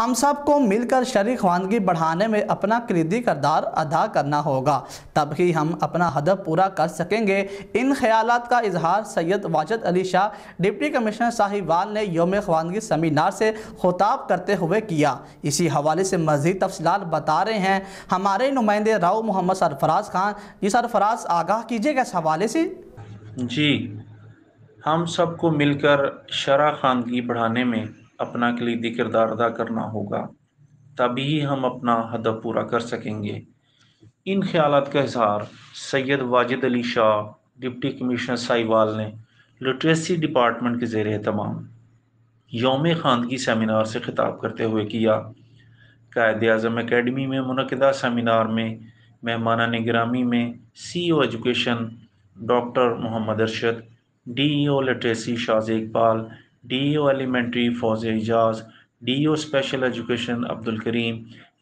ہم سب کو مل کر شہری خواندگی بڑھانے میں اپنا کلیدی کردار ادا کرنا ہوگا، تب ہی ہم اپنا ہدف پورا کر سکیں گے۔ ان خیالات کا اظہار سید واجد علی شاہ ڈپٹی کمشنر ساہیوال نے یوم خواندگی سیمینار سے خطاب کرتے ہوئے کیا۔ اسی حوالے سے مزید تفصیلات بتا رہے ہیں ہمارے نمائندے راؤ محمد سرفراز خان۔ جی سرفراز، آگاہ کیجیے گا اس حوالے سے۔ جی، ہم سب کو مل کر شرح خواندگی بڑھانے میں اپنا کلیدی کردار ادا کرنا ہوگا، تبھی ہم اپنا ہدف پورا کر سکیں گے۔ ان خیالات کا اظہار سید واجد علی شاہ ڈپٹی کمشنر ساہیوال نے لٹریسی ڈپارٹمنٹ کے زیر اہتمام یوم خواندگی سیمینار سے خطاب کرتے ہوئے کیا۔ قائد اعظم اکیڈمی میں منعقدہ سیمینار میں مہمانان گرامی میں C O education doctor Muhammad Arshad, D E O literacy Shaz Iqbal, D E O elementary Fauz Ijaz, D E O special education Abdulkarim,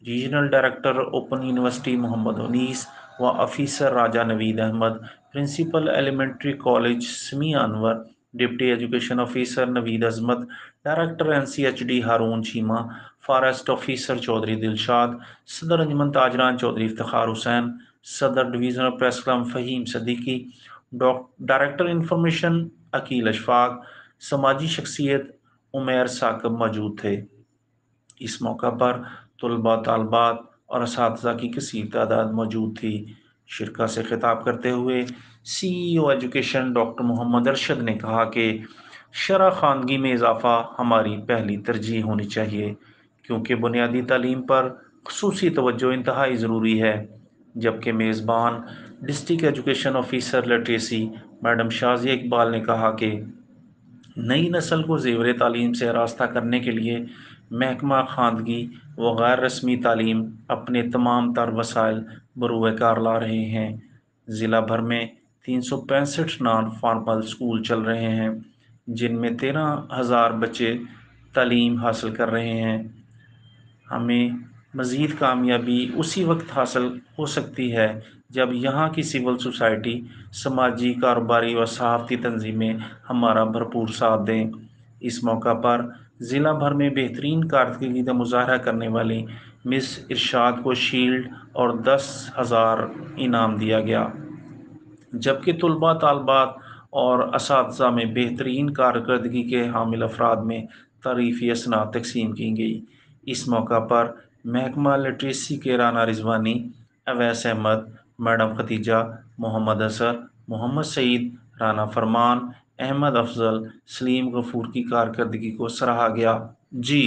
regional director open university Muhammad Anees و officer Raja Naveed Ahmed, principal elementary college Sami Anwar, deputy education officer Naveed Azmat, director N C H D Haroon Cheema, forest officer Chaudhry Dilshad, صدر انجمن تاجران چودھری افتخار حسین، صدر divisional press club Fahim Siddiqui, director information Aqeel Ashfaq, سماجی شخصیت عمیر ثاقب موجود تھے۔ اس موقع پر طلباء، طالبات اور اساتذہ کی کثیر تعداد موجود تھی۔ شرکاء سے خطاب کرتے ہوئے سی ای او ایجوکیشن ڈاکٹر محمد ارشد نے کہا کہ شرح خواندگی میں اضافہ ہماری پہلی ترجیح ہونی چاہیے، کیونکہ بنیادی تعلیم پر خصوصی توجہ انتہائی ضروری ہے۔ جبکہ میزبان district education officer literacy madam Shazia Iqbal نے کہا کہ نئی نسل کو زیور تعلیم سے آراستہ کرنے کے لیے محکمہ خواندگی و غیر رسمی تعلیم اپنے تمام تر وسائل بروئے کار لا رہے ہیں۔ ضلع بھر میں 365 نان فارمل اسکول چل رہے ہیں، جن میں 13,000 بچے تعلیم حاصل کر رہے ہیں۔ ہمیں مزید کامیابی اسی وقت حاصل ہو سکتی ہے جب یہاں کی سول سوسائٹی، سماجی، کاروباری و صحافتی تنظیمیں ہمارا بھرپور ساتھ دیں۔ اس موقع پر ضلع بھر میں بہترین کارکردگی کا مظاہرہ کرنے والی مس ارشاد کو شیلڈ اور 10,000 انعام دیا گیا، جبکہ طلباء، طالبات اور اساتذہ میں بہترین کارکردگی کے حامل افراد میں تعریفی اسناد تقسیم کی گئی۔ اس موقع پر محکمہ لٹریسی کے رانا رضوانی، اویس احمد، میڈم ختیجہ، محمد اظہر، محمد سعید، رانا فرمان، احمد افضل، سلیم غفور کی کارکردگی کو سراہا گیا۔ جی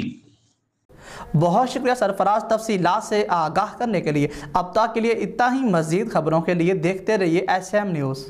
بہت شکریہ سرفراز، تفصیلات سے آگاہ کرنے کے لیے۔ اب تک کے لیے اتنا ہی۔ مزید خبروں کے لیے دیکھتے رہیے ایس ایم نیوز۔